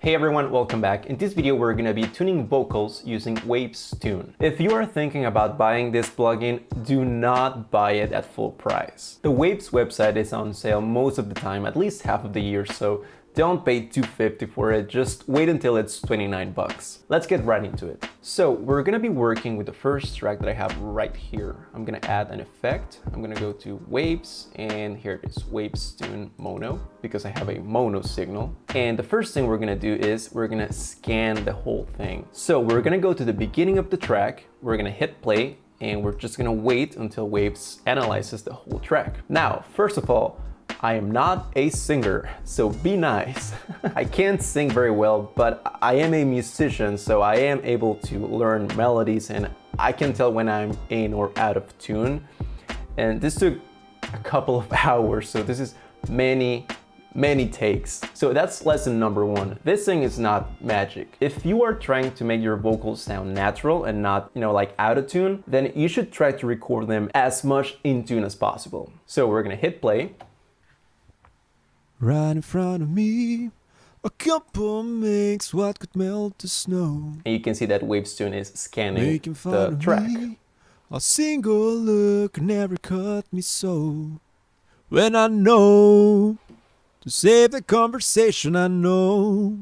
Hey everyone, welcome back. In this video, we're gonna be tuning vocals using Waves Tune. If you are thinking about buying this plugin, do not buy it at full price. The Waves website is on sale most of the time, at least half of the year, so don't pay $250 for it, just wait until it's 29 bucks. Let's get right into it. So we're gonna be working with the first track that I have right here. I'm gonna add an effect. I'm gonna go to Waves, and here it is, Waves Tune Mono, because I have a mono signal. And the first thing we're gonna do is we're gonna scan the whole thing. So we're gonna go to the beginning of the track, we're gonna hit play, and we're just gonna wait until Waves analyzes the whole track. Now, first of all, I am not a singer, so be nice. I can't sing very well, but I am a musician, so I am able to learn melodies and I can tell when I'm in or out of tune. And this took a couple of hours, so this is many takes. So that's lesson number one. This thing is not magic. If you are trying to make your vocals sound natural and not, like out of tune, then you should try to record them as much in tune as possible. So we're gonna hit play. Right in front of me, a couple makes what could melt the snow. And you can see that Waves Tune is scanning Making fun the of track. me, a single look never cut me so. When I know to save the conversation, I know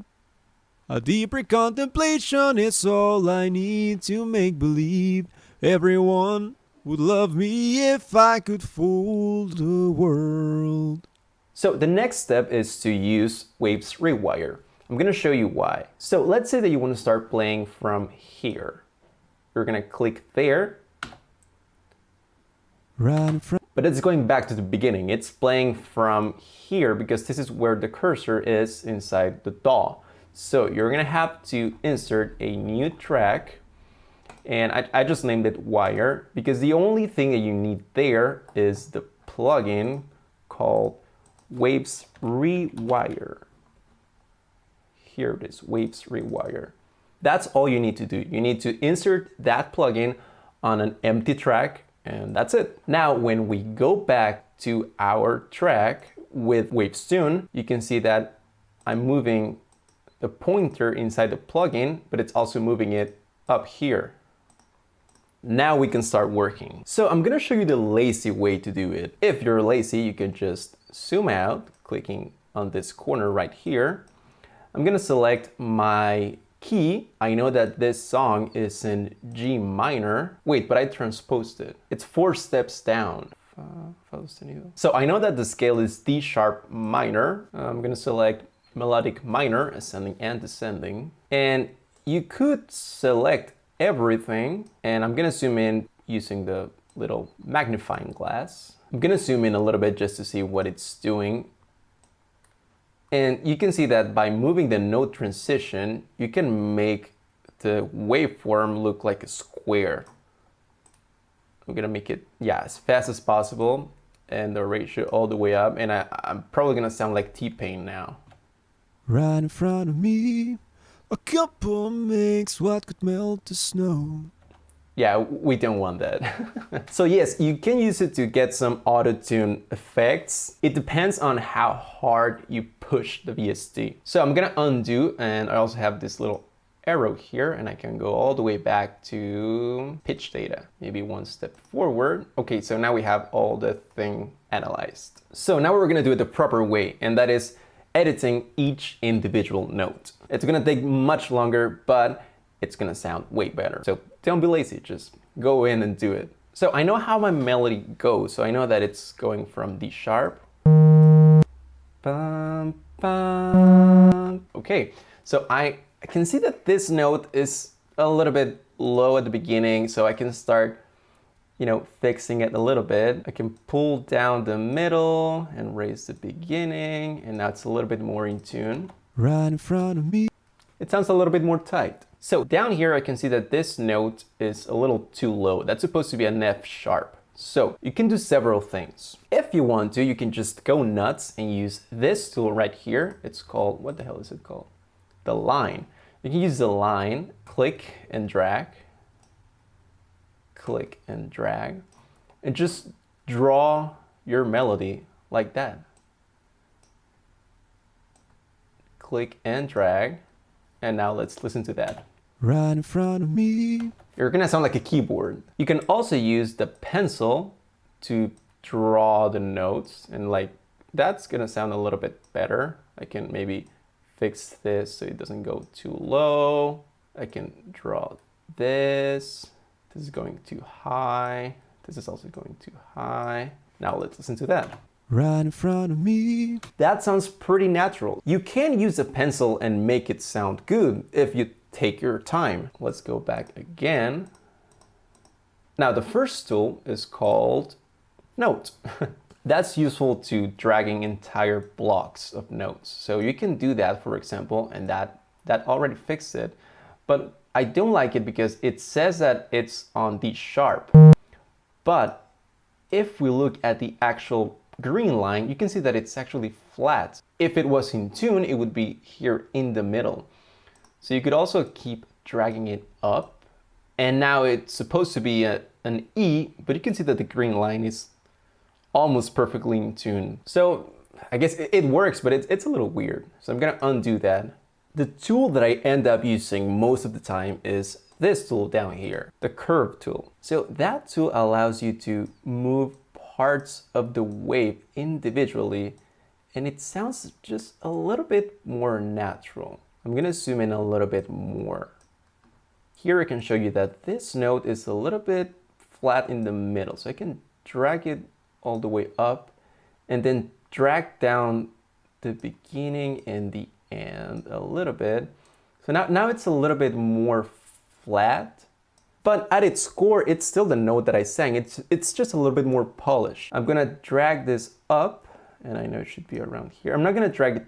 a deeper contemplation is all I need to make believe everyone would love me if I could fool the world. So the next step is to use Waves Rewire. I'm gonna show you why. So let's say that you want to start playing from here. You're gonna click there, but it's going back to the beginning. It's playing from here because this is where the cursor is inside the DAW. So you're gonna have to insert a new track, and I just named it Wire because the only thing that you need there is the plugin called Waves Rewire. Here it is, Waves Rewire. That's all you need to do. You need to insert that plugin on an empty track, and that's it. Now, when we go back to our track with Waves Tune, you can see that I'm moving the pointer inside the plugin, but it's also moving it up here. Now we can start working. So I'm gonna show you the lazy way to do it. If you're lazy, you can just zoom out, clicking on this corner right here. I'm gonna select my key. I know that this song is in G minor. Wait, but I transposed it. It's 4 steps down. So I know that the scale is D sharp minor. I'm gonna select melodic minor, ascending and descending. And you could select everything, and I'm gonna zoom in using the little magnifying glass. I'm gonna zoom in a little bit just to see what it's doing. And you can see that by moving the note transition, you can make the waveform look like a square. I'm gonna make it, as fast as possible, and the ratio all the way up, and I'm probably gonna sound like T-Pain now. Right in front of me, a couple makes what could melt the snow. Yeah, we don't want that. So yes, you can use it to get some auto-tune effects. It depends on how hard you push the VST. So I'm gonna undo, and I also have this little arrow here, and I can go all the way back to pitch data, maybe 1 step forward. Okay, so now we have all the thing analyzed. So now we're gonna do it the proper way, and that is editing each individual note. It's gonna take much longer, but it's gonna sound way better. So don't be lazy, just go in and do it. So I know how my melody goes, so I know that it's going from D sharp. Bum, bum. Okay, so I can see that this note is a little bit low at the beginning, so I can start fixing it a little bit. I can pull down the middle and raise the beginning, and now it's a little bit more in tune. Right in front of me. It sounds a little bit more tight. So down here, I can see that this note is a little too low. That's supposed to be an F sharp. So you can do several things. If you want to, you can just go nuts and use this tool right here. It's called, what the hell is it called? The line. You can use the line, click and drag, click and drag, and just draw your melody like that. click and drag. And now let's listen to that. Right in front of me. You're gonna sound like a keyboard. You can also use the pencil to draw the notes, and like that's gonna sound a little bit better. I can maybe fix this so it doesn't go too low. I can draw this. This is going too high. This is also going too high. Now let's listen to that. Right in front of me. That sounds pretty natural. You can use a pencil and make it sound good if you take your time. Let's go back again. Now the first tool is called Note. That's useful to dragging entire blocks of notes. So you can do that, for example, and that already fixed it. But I don't like it because it says that it's on D sharp. But if we look at the actual green line, you can see that it's actually flat. If it was in tune, it would be here in the middle. So you could also keep dragging it up. And now it's supposed to be an E, but you can see that the green line is almost perfectly in tune. So I guess it works, but it's a little weird. So I'm gonna undo that. The tool that I end up using most of the time is this tool down here, the curve tool. So that tool allows you to move parts of the wave individually, and it sounds just a little bit more natural. I'm gonna zoom in a little bit more. Here I can show you that this note is a little bit flat in the middle, so I can drag it all the way up and then drag down the beginning and the end a little bit. So now it's a little bit more flat, but at its core, it's still the note that I sang. It's just a little bit more polished. I'm gonna drag this up, and I know it should be around here. I'm not gonna drag it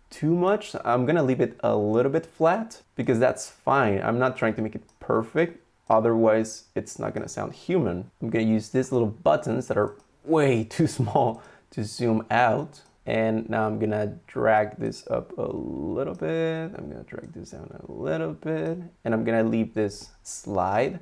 too much. I'm gonna leave it a little bit flat because that's fine. I'm not trying to make it perfect. Otherwise, it's not gonna sound human. I'm gonna use these little buttons that are way too small to zoom out. And now I'm gonna drag this up a little bit. I'm gonna drag this down a little bit. And I'm gonna leave this slide.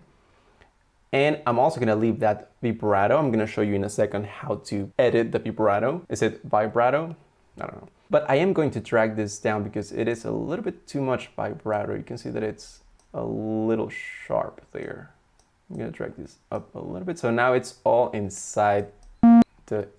And I'm also gonna leave that vibrato. I'm gonna show you in a second how to edit the vibrato. Is it vibrato? I don't know. But I am going to drag this down because it is a little bit too much vibrato. You can see that it's a little sharp there. I'm gonna drag this up a little bit. So now it's all inside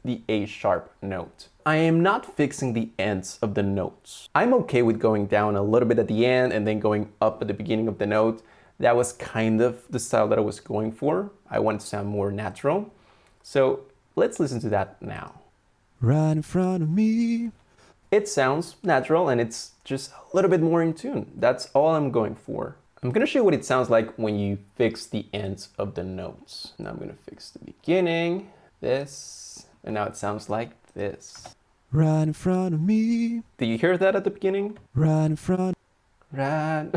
the A sharp note. I am not fixing the ends of the notes. I'm okay with going down a little bit at the end and then going up at the beginning of the note. That was kind of the style that I was going for. I wanted to sound more natural. So let's listen to that now. Right in front of me. It sounds natural and it's just a little bit more in tune. That's all I'm going for. I'm gonna show you what it sounds like when you fix the ends of the notes. Now I'm gonna fix the beginning, this, and now it sounds like this. Right in front of me. Did you hear that at the beginning? Right in front. Right.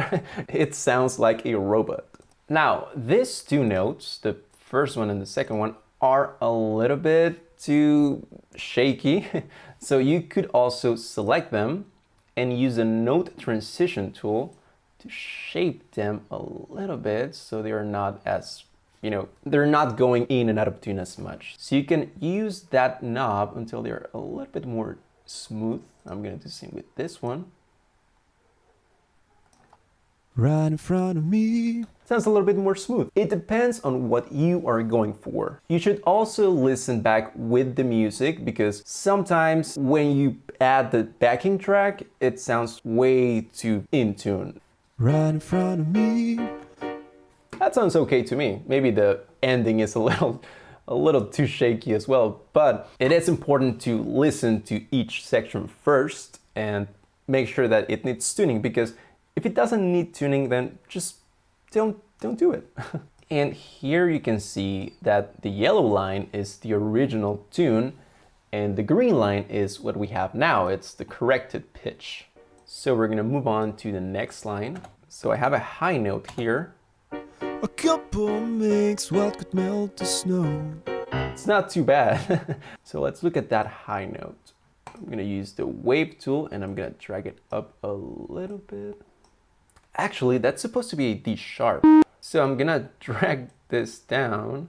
It sounds like a robot. Now, these two notes, the first one and the second one, are a little bit too shaky. So you could also select them and use a note transition tool to shape them a little bit so they are not as, they're not going in and out of tune as much. So you can use that knob until they're a little bit more smooth. I'm going to do the same with this one. Right in front of me. Sounds a little bit more smooth. It depends on what you are going for. You should also listen back with the music because sometimes when you add the backing track, it sounds way too in tune. Right in front of me. That sounds okay to me. Maybe the ending is a little too shaky as well, but it is important to listen to each section first and make sure that it needs tuning, because if it doesn't need tuning, then just don't do it. And here you can see that the yellow line is the original tune and the green line is what we have now. It's the corrected pitch. So we're gonna move on to the next line. So I have a high note here. A couple makes what could melt the snow. It's not too bad. So let's look at that high note. I'm gonna use the wave tool and I'm gonna drag it up a little bit. Actually, that's supposed to be a D sharp. So I'm gonna drag this down.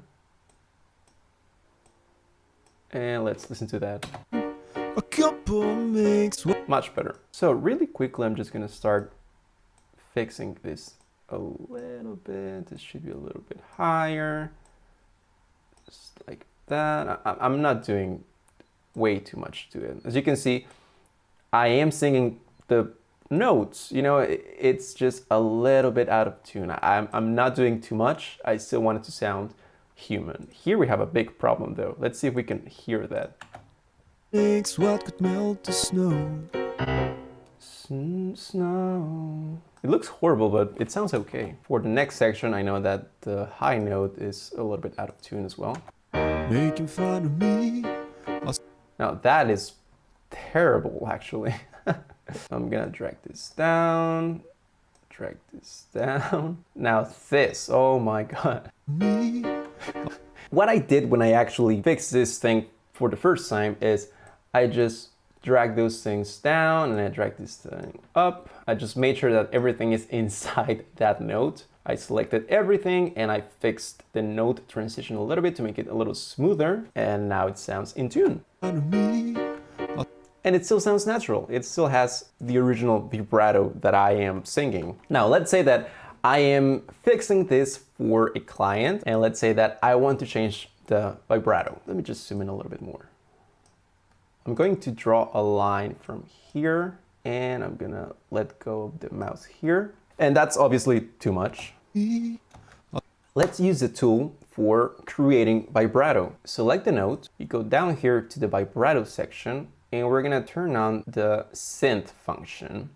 And let's listen to that. A couple makes what. Much better. So really quickly, I'm just gonna start fixing this a little bit. This should be a little bit higher. Just like that. I'm not doing way too much to it. As you can see, I am singing the notes, you know, it's just a little bit out of tune. I'm not doing too much. I still want it to sound human. Here we have a big problem though. Let's see if we can hear that. Makes what could melt the snow. Snow. It looks horrible, but it sounds okay. For the next section, I know that the high note is a little bit out of tune as well. Making fun of me. Now that is terrible, actually. I'm gonna drag this down. Drag this down. Now this, oh my god. Me. What I did when I actually fixed this thing for the first time is I just drag those things down and I drag this thing up. I just made sure that everything is inside that note. I selected everything and I fixed the note transition a little bit to make it a little smoother, and now it sounds in tune. And it still sounds natural. It still has the original vibrato that I am singing. Now let's say that I am fixing this for a client, and let's say that I want to change the vibrato. Let me just zoom in a little bit more. I'm going to draw a line from here, and I'm gonna let go of the mouse here. And that's obviously too much. Let's use the tool for creating vibrato. Select the note, you go down here to the vibrato section, and we're gonna turn on the synth function.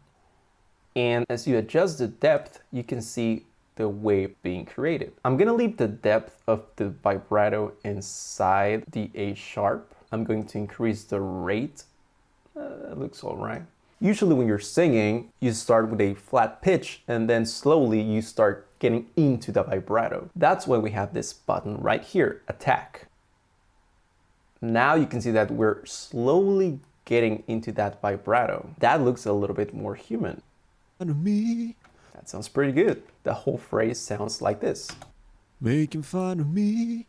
And as you adjust the depth, you can see the wave being created. I'm gonna leave the depth of the vibrato inside the A sharp. I'm going to increase the rate. It looks all right. Usually when you're singing, you start with a flat pitch and then slowly you start getting into the vibrato. That's why we have this button right here, attack. Now you can see that we're slowly getting into that vibrato. That looks a little bit more human. That sounds pretty good. The whole phrase sounds like this. Making fun of me.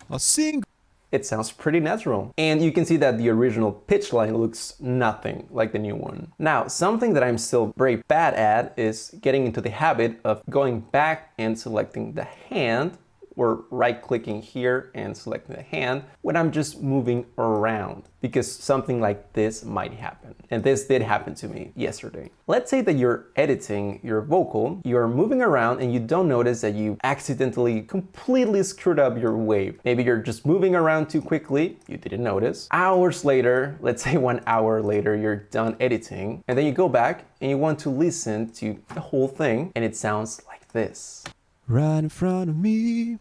I'll sing. It sounds pretty natural. And you can see that the original pitch line looks nothing like the new one. Now, something that I'm still very bad at is getting into the habit of going back and selecting the hand, or right-clicking here and selecting the hand when I'm just moving around, because something like this might happen. And this did happen to me yesterday. Let's say that you're editing your vocal, you're moving around and you don't notice that you accidentally completely screwed up your wave. Maybe you're just moving around too quickly, you didn't notice. Hours later, let's say 1 hour later, you're done editing, and then you go back and you want to listen to the whole thing, and it sounds like this. Right in front of me,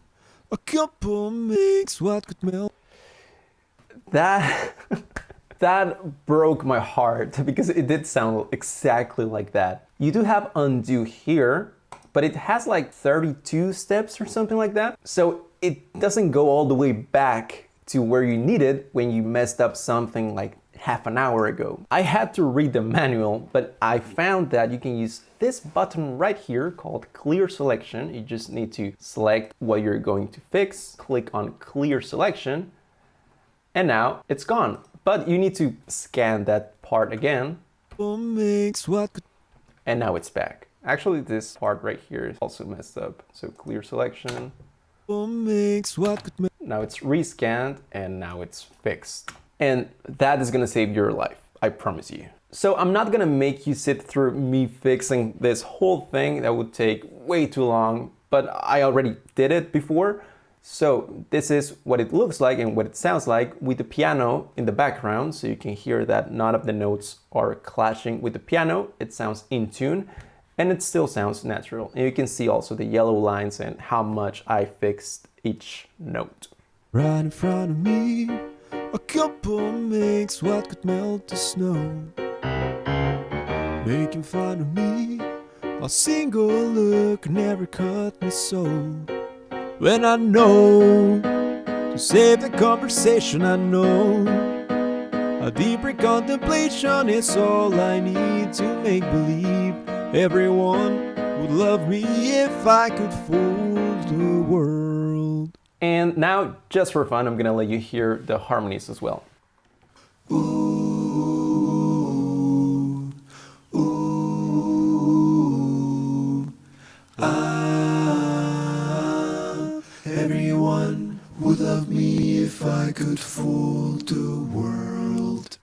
a couple makes what could melt. That broke my heart because it did sound exactly like that. You do have undo here, but it has like 32 steps or something like that. So it doesn't go all the way back to where you need it when you messed up something like half an hour ago. I had to read the manual, but I found that you can use this button right here called clear selection. You just need to select what you're going to fix, click on clear selection, and now it's gone. But you need to scan that part again, and now it's back. Actually, this part right here is also messed up. So clear selection. Now it's rescanned and now it's fixed. And that is gonna save your life, I promise you. So I'm not gonna make you sit through me fixing this whole thing. That would take way too long, but I already did it before. So this is what it looks like and what it sounds like with the piano in the background. So you can hear that none of the notes are clashing with the piano. It sounds in tune and it still sounds natural. And you can see also the yellow lines and how much I fixed each note. Right in front of me, a couple makes what could melt the snow. Making fun of me, a single look never cut me so. When I know to save the conversation, I know a deeper contemplation is all I need to make believe everyone would love me if I could fool the world. And now, just for fun, I'm gonna let you hear the harmonies as well. Ooh, ooh, Everyone would love me if I could fool the world.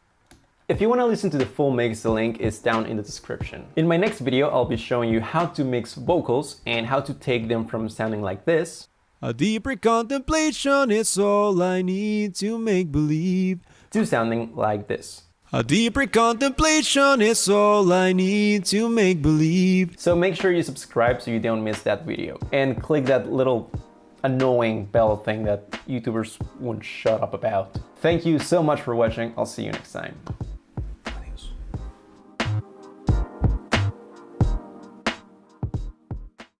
If you want to listen to the full mix, the link is down in the description. In my next video, I'll be showing you how to mix vocals and how to take them from sounding like this. A deeper contemplation is all I need to make believe. To sounding like this. A deeper contemplation is all I need to make believe. So make sure you subscribe so you don't miss that video. And click that little annoying bell thing that YouTubers won't shut up about. Thank you so much for watching. I'll see you next time.